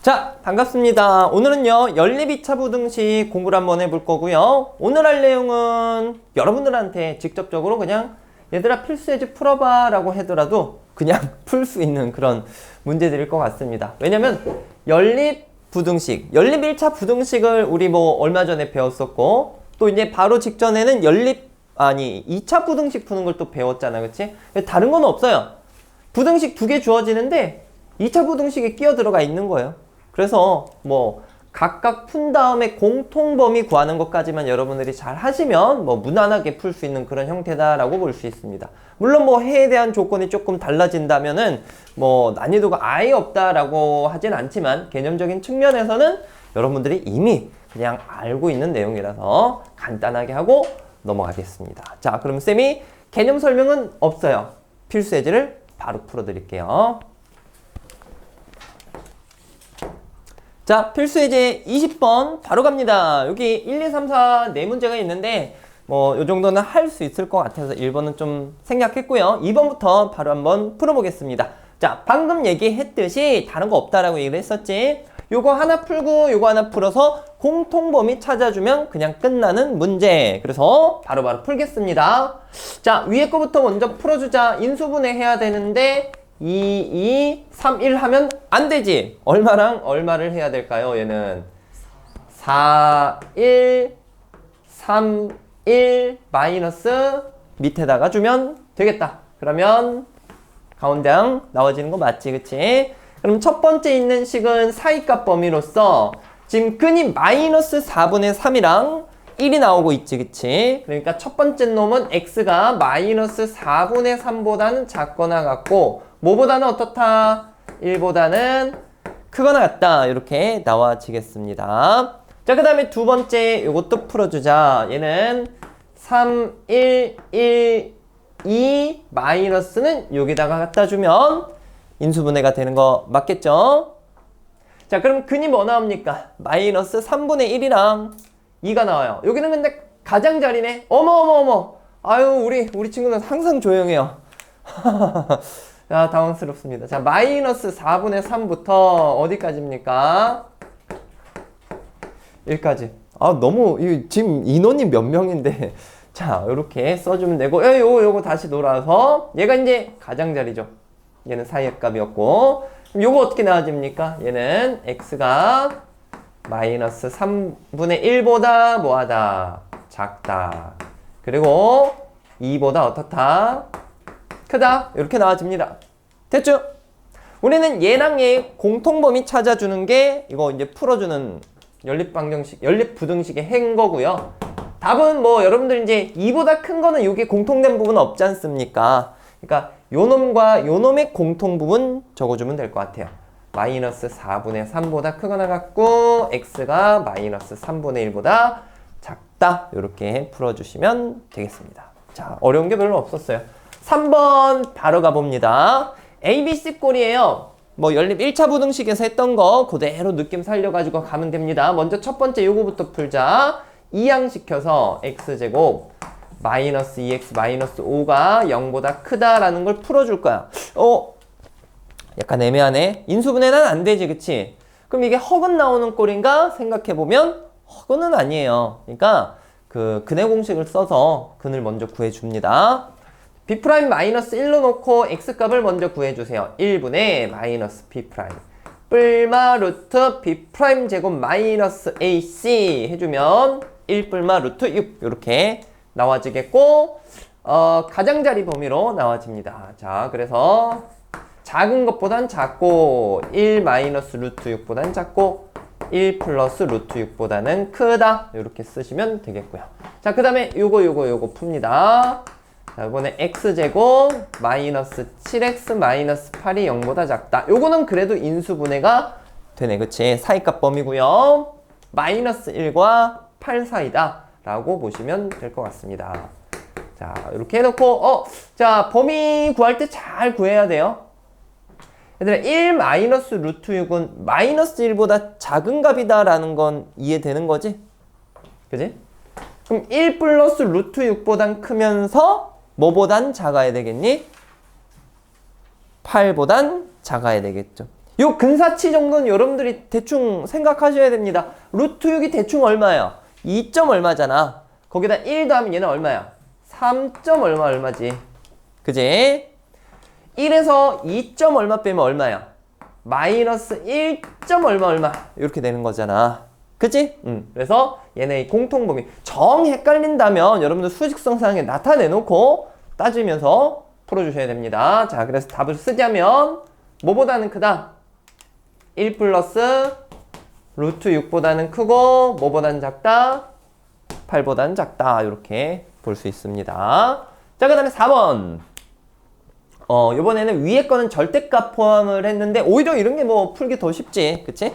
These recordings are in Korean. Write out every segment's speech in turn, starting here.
자, 반갑습니다. 오늘은요, 연립 2차 부등식 공부를 한번 해볼 거고요. 오늘 할 내용은 여러분들한테 직접적으로 그냥 얘들아 필수예제 풀어봐 라고 하더라도 그냥 풀 수 있는 그런 문제들일 것 같습니다. 왜냐면 연립 부등식, 연립 1차 부등식을 우리 뭐 얼마 전에 배웠었고 또 이제 바로 직전에는 2차 부등식 푸는 걸 또 배웠잖아. 그치? 다른 건 없어요. 부등식 2개 주어지는데 2차 부등식에 끼어 들어가 있는 거예요. 그래서 뭐 각각 푼 다음에 공통범위 구하는 것까지만 여러분들이 잘 하시면 뭐 무난하게 풀 수 있는 그런 형태다라고 볼 수 있습니다. 물론 뭐 해에 대한 조건이 조금 달라진다면은 뭐 난이도가 아예 없다라고 하진 않지만 개념적인 측면에서는 여러분들이 이미 그냥 알고 있는 내용이라서 간단하게 하고 넘어가겠습니다. 자, 그럼 쌤이 개념 설명은 없어요. 필수 예제를 바로 풀어드릴게요. 자, 필수예제 20번 바로 갑니다. 여기 1, 2, 3, 4 네 문제가 있는데 뭐 요 정도는 할 수 있을 것 같아서 1번은 좀 생략했고요. 2번부터 바로 한번 풀어보겠습니다. 자, 방금 얘기했듯이 다른 거 없다라고 얘기를 했었지. 요거 하나 풀고 요거 하나 풀어서 공통범위 찾아주면 그냥 끝나는 문제. 그래서 바로바로 풀겠습니다. 자, 위에 거부터 먼저 풀어주자. 인수분해 해야 되는데 2, 3, 1 하면 안 되지. 얼마랑 얼마를 해야 될까요? 얘는 4, 1, 3, 1 마이너스 밑에다가 주면 되겠다. 그러면 가운데랑 나와지는 거 맞지? 그치? 그럼 첫 번째 있는 식은 사이값 범위로서 지금 끈이 마이너스 4분의 3이랑 1이 나오고 있지. 그치? 그러니까 첫 번째 놈은 x가 마이너스 4분의 3보다는 작거나 같고 뭐보다는 어떻다? 1보다는 크거나 같다. 이렇게 나와지겠습니다. 자, 그 다음에 두 번째 요것도 풀어주자. 얘는 3, 1, 1, 2 마이너스는 여기다가 갖다 주면 인수분해가 되는 거 맞겠죠? 자, 그럼 근이 뭐 나옵니까? 마이너스 3분의 1이랑 2가 나와요. 여기는 근데 가장자리네. 어머. 아유, 우리 친구는 항상 조용해요. 자, 당황스럽습니다. 자, 마이너스 4분의 3부터 어디까지입니까? 1까지. 아, 너무, 지금 인원이 몇 명인데. 자, 이렇게 써주면 되고, 요거 다시 놀아서, 얘가 이제 가장자리죠. 얘는 사이의 값이었고, 그럼 요거 어떻게 나와집니까? 얘는 x가 마이너스 3분의 1보다 뭐하다? 작다. 그리고 2보다 어떻다? 크다. 이렇게 나와집니다. 됐죠? 우리는 얘랑 얘 공통범위 찾아주는 게 이거 이제 풀어주는 연립부등식의 해인 거고요. 답은 뭐 여러분들 이제 2보다 큰 거는 이게 공통된 부분 없지 않습니까? 그러니까 요 놈과 요 놈의 공통 부분 적어주면 될 것 같아요. 마이너스 4분의 3보다 크거나 같고 x가 마이너스 3분의 1보다 작다. 이렇게 풀어주시면 되겠습니다. 자, 어려운 게 별로 없었어요. 3번 바로 가봅니다. ABC 꼴이에요. 뭐 연립 1차 부등식에서 했던 거 그대로 느낌 살려가지고 가면 됩니다. 먼저 첫 번째 요거부터 풀자. 이항시켜서 x제곱 마이너스 2x 마이너스 5가 0보다 크다라는 걸 풀어줄 거야. 약간 애매하네. 인수분해는 안 되지, 그치? 그럼 이게 허근 나오는 꼴인가 생각해보면 허근은 아니에요. 그러니까 그 근의 공식을 써서 근을 먼저 구해줍니다. b' 마이너스 1로 놓고 x값을 먼저 구해주세요. 1분의 마이너스 b' 뿔마 루트 b' 제곱 마이너스 ac 해주면 1 뿔마 루트 6 이렇게 나와지겠고 가장자리 범위로 나와집니다. 자, 그래서 작은 것보단 작고 1 마이너스 루트 6보다는 작고 1 플러스 루트 6보다는 크다. 이렇게 쓰시면 되겠고요. 자, 그 다음에 요거 풉니다. 자, 이번에 x제곱 마이너스 7x 마이너스 8이 0보다 작다. 요거는 그래도 인수분해가 되네. 그치? 사이값 범위고요. 마이너스 1과 8 사이다 라고 보시면 될 것 같습니다. 자, 이렇게 해놓고 자, 범위 구할 때 잘 구해야 돼요. 얘들아, 1 마이너스 루트 6은 마이너스 1보다 작은 값이다 라는 건 이해되는 거지? 그지? 그럼 1 플러스 루트 6보단 크면서 뭐보단 작아야 되겠니? 8보단 작아야 되겠죠. 요 근사치 정도는 여러분들이 대충 생각하셔야 됩니다. 루트 6이 대충 얼마야? 2. 얼마잖아. 거기다 1 더하면 얘는 얼마야? 3. 얼마지. 그지? 1에서 2. 얼마 빼면 얼마야? 마이너스 1. 얼마 이렇게 되는 거잖아. 그치? 그래서 얘네 공통범위 정 헷갈린다면 여러분들 수직성상에 나타내놓고 따지면서 풀어주셔야 됩니다. 자, 그래서 답을 쓰자면 뭐보다는 크다? 1 플러스 루트 6보다는 크고 뭐보다는 작다? 8보다는 작다. 이렇게 볼 수 있습니다. 자, 그 다음에 4번. 이번에는 위에 거는 절대값 포함을 했는데 오히려 이런 게 뭐 풀기 더 쉽지. 그치?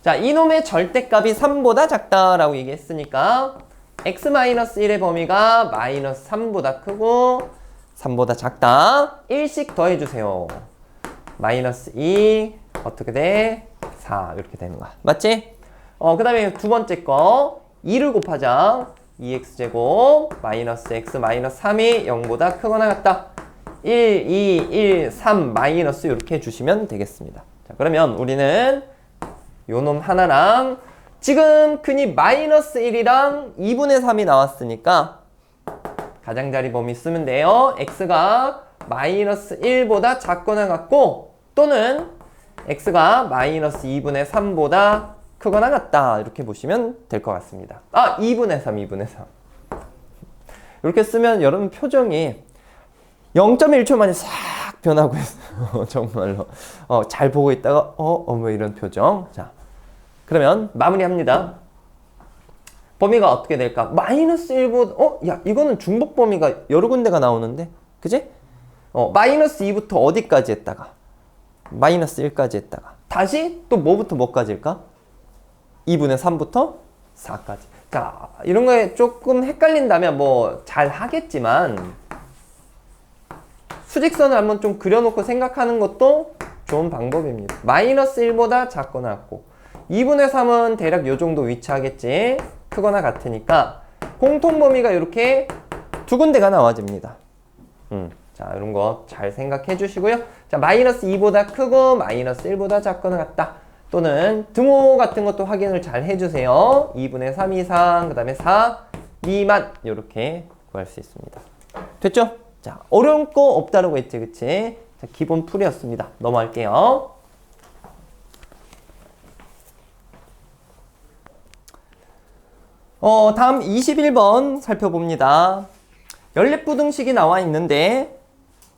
자, 이놈의 절대값이 3보다 작다라고 얘기했으니까 x-1의 범위가 마이너스 3보다 크고 3보다 작다. 1씩 더해주세요. 마이너스 2 어떻게 돼? 4 이렇게 되는 거야. 맞지? 그 다음에 두 번째 거 2를 곱하자. 2x제곱 마이너스 x 마이너스 3이 0보다 크거나 같다. 1, 2, 1, 3 마이너스 이렇게 해주시면 되겠습니다. 자, 그러면 우리는 요놈 하나랑 지금 흔히 마이너스 1이랑 2분의 3이 나왔으니까 가장자리 범위 쓰면 돼요. x가 마이너스 1보다 작거나 같고 또는 x가 마이너스 2분의 3보다 크거나 같다. 이렇게 보시면 될 것 같습니다. 2분의 3. 이렇게 쓰면 여러분 표정이 0.1초 만에 싹 변하고 있어요. 정말로. 잘 보고 있다가 뭐 이런 표정. 자, 그러면 마무리합니다. 범위가 어떻게 될까? 마이너스 1보다 야, 이거는 중복 범위가 여러 군데가 나오는데. 그지? 마이너스 2부터 어디까지 했다가 마이너스 1까지 했다가 다시 또 뭐부터 뭐까지일까? 2분의 3부터 4까지. 자, 이런 거에 조금 헷갈린다면 뭐 잘 하겠지만 수직선을 한번 좀 그려놓고 생각하는 것도 좋은 방법입니다. 마이너스 1보다 작거나 같고 2분의 3은 대략 요 정도 위치하겠지. 크거나 같으니까 공통범위가 이렇게 두 군데가 나와집니다. 자, 이런 거 잘 생각해 주시고요. 자, 마이너스 2보다 크고 마이너스 1보다 작거나 같다. 또는 등호 같은 것도 확인을 잘 해주세요. 2분의 3 이상, 그 다음에 4 미만 이렇게 구할 수 있습니다. 됐죠? 자, 어려운 거 없다라고 했지, 그치? 자, 기본 풀이었습니다. 넘어갈게요. 다음 21번 살펴봅니다. 연립부등식이 나와 있는데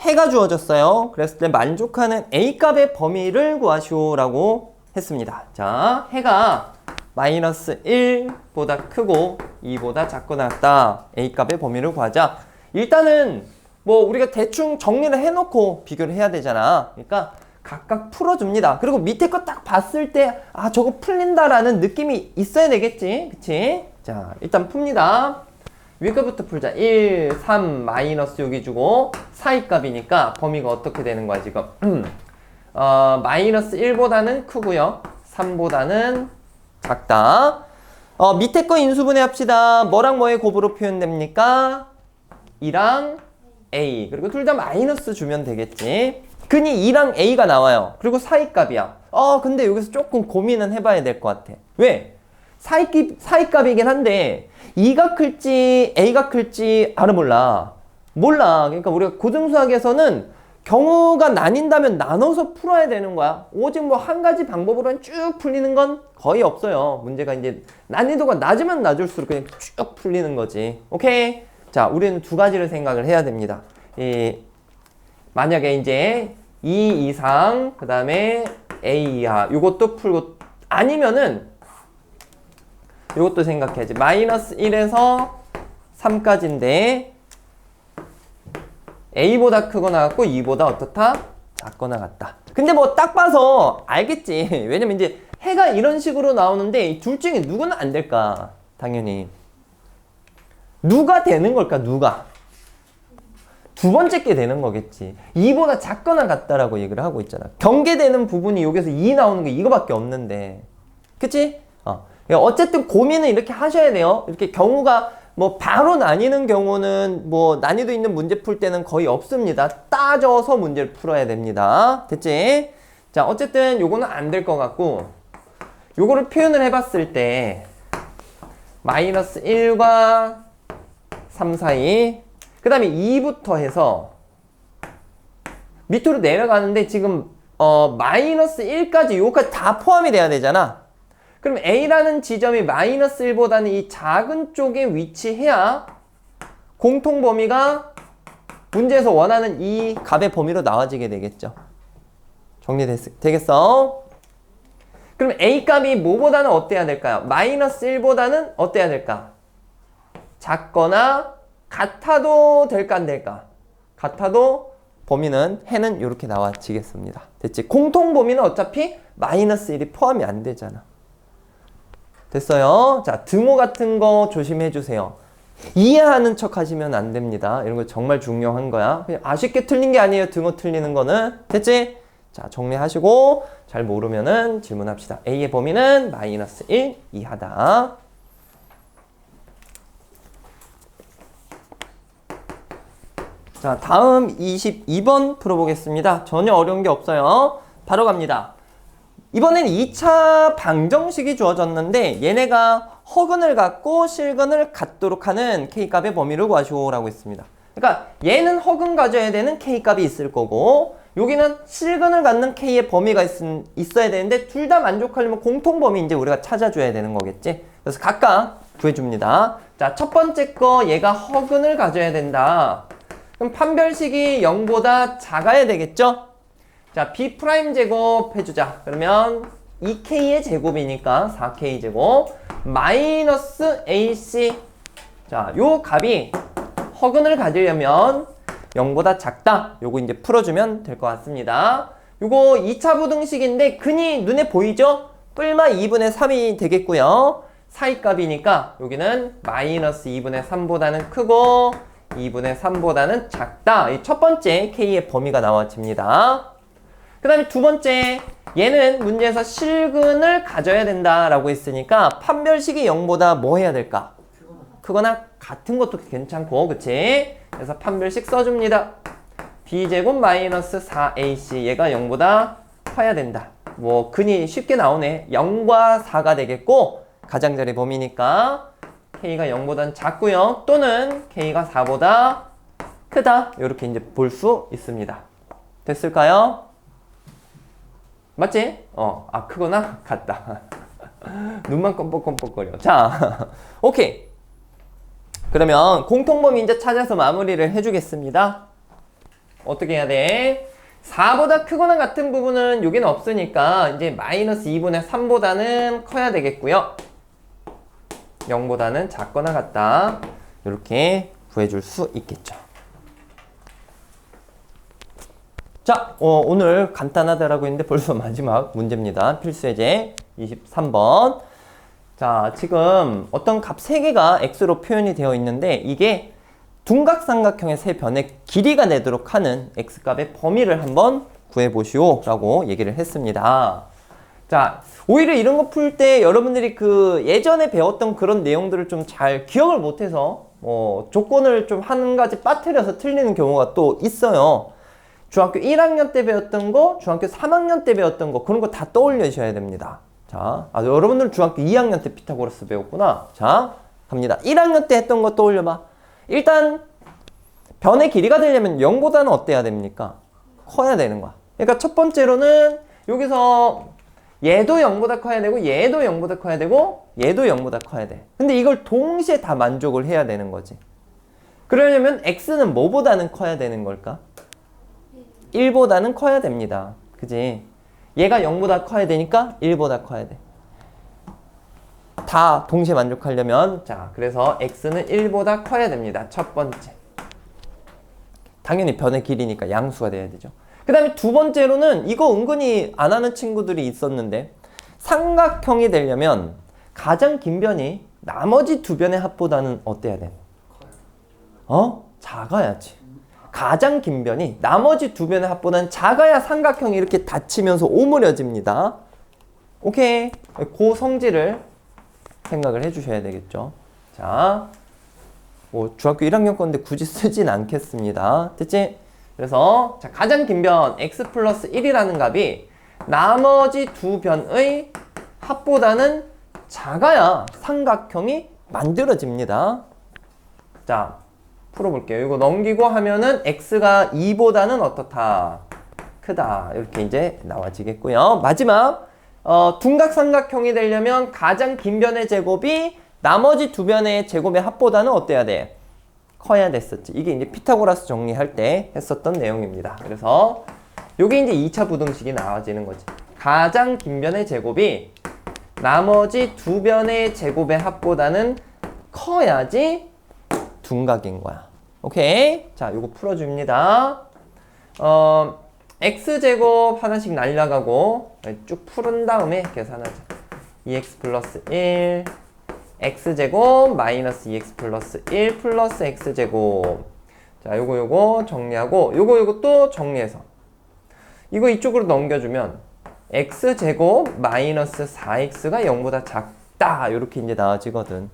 해가 주어졌어요. 그랬을 때 만족하는 A값의 범위를 구하시오라고 했습니다. 자, 해가 마이너스 1보다 크고 2보다 작거나 같다. A값의 범위를 구하자. 일단은 뭐 우리가 대충 정리를 해놓고 비교를 해야 되잖아. 그러니까 각각 풀어줍니다. 그리고 밑에 거 딱 봤을 때 저거 풀린다라는 느낌이 있어야 되겠지. 그치? 자, 일단 풉니다. 위에 거부터 풀자. 1, 3, 마이너스 여기 주고 4의 값이니까 범위가 어떻게 되는 거야 지금? 마이너스 1보다는 크고요. 3보다는 작다. 밑에 거 인수분해 합시다. 뭐랑 뭐의 곱으로 표현됩니까? 2랑 A. 그리고 둘 다 마이너스 주면 되겠지. 근이 2랑 A가 나와요. 그리고 4의 값이야. 근데 여기서 조금 고민은 해봐야 될 것 같아. 왜? 4의 값이긴 한데 2가 클지 A가 클지 몰라. 그러니까 우리가 고등수학에서는 경우가 나뉜다면 나눠서 풀어야 되는 거야. 오직 뭐 한 가지 방법으로는 쭉 풀리는 건 거의 없어요. 문제가 이제 난이도가 낮으면 낮을수록 그냥 쭉 풀리는 거지. 오케이? 자, 우리는 두 가지를 생각을 해야 됩니다. 만약에 이제 2 이상, 그 다음에 A 이하, 요것도 풀고, 아니면은, 요것도 생각해야지. 마이너스 1에서 3까지인데, A보다 크거나 같고, 2보다 어떻다? 작거나 같다. 근데 뭐 딱 봐서 알겠지. 왜냐면 이제 해가 이런 식으로 나오는데, 둘 중에 누구는 안 될까? 당연히. 누가 되는 걸까? 누가? 두 번째 게 되는 거겠지. 2보다 작거나 같다라고 얘기를 하고 있잖아. 경계되는 부분이 여기서 2 나오는 게 이거밖에 없는데. 그치? 어쨌든 고민은 이렇게 하셔야 돼요. 이렇게 경우가 뭐 바로 나뉘는 경우는 뭐 난이도 있는 문제 풀 때는 거의 없습니다. 따져서 문제를 풀어야 됩니다. 됐지? 자, 자, 어쨌든 요거는 안 될 것 같고, 요거를 표현을 해봤을 때 마이너스 1과 3 사이, 그 다음에 2부터 해서 밑으로 내려가는데 지금 마이너스 1까지 요거까지 다 포함이 돼야 되잖아. 그럼 A라는 지점이 마이너스 1보다는 이 작은 쪽에 위치해야 공통 범위가 문제에서 원하는 이 값의 범위로 나와지게 되겠죠. 되겠어? 그럼 A 값이 뭐보다는 어때야 될까요? 마이너스 1보다는 어때야 될까? 작거나 같아도 될까 안 될까? 같아도 범위는 해는 이렇게 나와지겠습니다. 됐지? 공통 범위는 어차피 마이너스 1이 포함이 안 되잖아. 됐어요? 자, 등호 같은 거 조심해 주세요. 이해하는 척 하시면 안 됩니다. 이런 거 정말 중요한 거야. 그냥 아쉽게 틀린 게 아니에요. 등호 틀리는 거는. 됐지? 자, 정리하시고 잘 모르면은 질문합시다. A의 범위는 마이너스 1 이하다. 자, 다음 22번 풀어보겠습니다. 전혀 어려운 게 없어요. 바로 갑니다. 이번엔 2차 방정식이 주어졌는데 얘네가 허근을 갖고 실근을 갖도록 하는 K값의 범위를 구하시오라고 했습니다. 그러니까 얘는 허근 가져야 되는 K값이 있을 거고 여기는 실근을 갖는 K의 범위가 있어야 되는데 둘 다 만족하려면 공통범위 이제 우리가 찾아줘야 되는 거겠지. 그래서 각각 구해줍니다. 자, 첫 번째 거 얘가 허근을 가져야 된다. 그럼 판별식이 0보다 작아야 되겠죠? 자, B' 제곱 해주자. 그러면 2K의 제곱이니까 4K 제곱 마이너스 AC. 자, 요 값이 허근을 가지려면 0보다 작다. 요거 이제 풀어주면 될 것 같습니다. 요거 2차 부등식인데 근이 눈에 보이죠? 뿔마 2분의 3이 되겠고요. 사이값이니까 여기는 마이너스 2분의 3보다는 크고 2분의 3보다는 작다. 이 첫 번째 K의 범위가 나와집니다. 그 다음에 두 번째, 얘는 문제에서 실근을 가져야 된다라고 했으니까 판별식이 0보다 뭐 해야 될까? 크거나 같은 것도 괜찮고, 그치? 그래서 판별식 써줍니다. B제곱 마이너스 4AC 얘가 0보다 커야 된다. 뭐 근이 쉽게 나오네. 0과 4가 되겠고 가장자리 범위니까 K가 0보다는 작고요. 또는 K가 4보다 크다. 이렇게 이제 볼 수 있습니다. 됐을까요? 맞지? 크거나 같다. 눈만 껌뻑껌뻑거려. 자, 오케이. 그러면 공통범위 이제 찾아서 마무리를 해주겠습니다. 어떻게 해야 돼? 4보다 크거나 같은 부분은 여기는 없으니까 이제 마이너스 2분의 3보다는 커야 되겠고요. 0보다는 작거나 같다. 이렇게 구해줄 수 있겠죠. 자, 오늘 간단하다라고 했는데 벌써 마지막 문제입니다. 필수예제 23번. 자, 지금 어떤 값 3개가 x로 표현이 되어 있는데 이게 둔각삼각형의 세 변의 길이가 내도록 하는 x값의 범위를 한번 구해보시오 라고 얘기를 했습니다. 자, 오히려 이런 거 풀 때 여러분들이 그 예전에 배웠던 그런 내용들을 좀 잘 기억을 못해서 조건을 좀 한 가지 빠뜨려서 틀리는 경우가 또 있어요. 중학교 1학년 때 배웠던 거, 중학교 3학년 때 배웠던 거 그런 거 다 떠올리셔야 됩니다. 자, 여러분들은 중학교 2학년 때 피타고라스 배웠구나. 자, 갑니다. 1학년 때 했던 거 떠올려봐. 일단 변의 길이가 되려면 0보다는 어때야 됩니까? 커야 되는 거야. 그러니까 첫 번째로는 여기서 얘도 0보다 커야 되고 얘도 0보다 커야 되고 얘도 0보다 커야 돼. 근데 이걸 동시에 다 만족을 해야 되는 거지. 그러려면 x는 뭐보다는 커야 되는 걸까? 1보다는 커야 됩니다. 그지? 얘가 0보다 커야 되니까 1보다 커야 돼. 다 동시에 만족하려면 자, 그래서 x는 1보다 커야 됩니다. 첫 번째. 당연히 변의 길이니까 양수가 돼야 되죠. 그 다음에 두 번째로는 이거 은근히 안 하는 친구들이 있었는데 삼각형이 되려면 가장 긴 변이 나머지 두 변의 합보다는 어때야 돼? 작아야지. 가장 긴 변이 나머지 두 변의 합보다는 작아야 삼각형이 이렇게 닫히면서 오므려집니다. 오케이. 그 성질을 생각을 해주셔야 되겠죠. 자, 뭐 중학교 1학년 건데 굳이 쓰진 않겠습니다. 됐지? 그래서 자, 가장 긴 변 x 플러스 1이라는 값이 나머지 두 변의 합보다는 작아야 삼각형이 만들어집니다. 자, 풀어볼게요. 이거 넘기고 하면은 x가 2보다는 어떻다? 크다. 이렇게 이제 나와지겠고요. 마지막 둔각 삼각형이 되려면 가장 긴 변의 제곱이 나머지 두 변의 제곱의 합보다는 어때야 돼? 커야 됐었지. 이게 이제 피타고라스 정리할 때 했었던 내용입니다. 그래서 요게 이제 2차 부등식이 나와지는 거지. 가장 긴 변의 제곱이 나머지 두 변의 제곱의 합보다는 커야지 둔각인 거야. 오케이? 자, 요거 풀어줍니다. x제곱 하나씩 날려가고 쭉 푸른 다음에 계산하자. 2x 플러스 1 x제곱 마이너스 2x 플러스 1 플러스 x제곱. 자, 요거 정리하고 요거 또 정리해서 이거 이쪽으로 넘겨주면 x제곱 마이너스 4x가 0보다 작다. 이렇게 이제 나와지거든.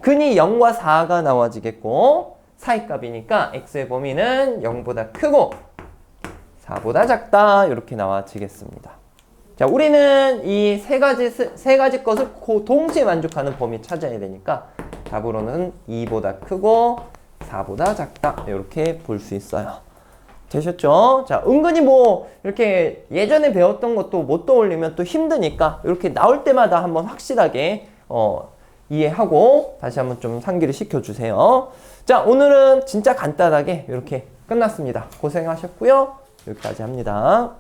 근이 0과 4가 나와지겠고 사이값이니까 x의 범위는 0보다 크고 4보다 작다. 이렇게 나와지겠습니다. 자, 우리는 이 세 가지 것을 동시에 만족하는 범위 찾아야 되니까 답으로는 2보다 크고 4보다 작다. 이렇게 볼 수 있어요. 되셨죠? 자, 은근히 뭐 이렇게 예전에 배웠던 것도 못 떠올리면 또 힘드니까 이렇게 나올 때마다 한번 확실하게 이해하고 다시 한번 좀 상기를 시켜주세요. 자, 오늘은 진짜 간단하게 이렇게 끝났습니다. 고생하셨고요. 여기까지 합니다.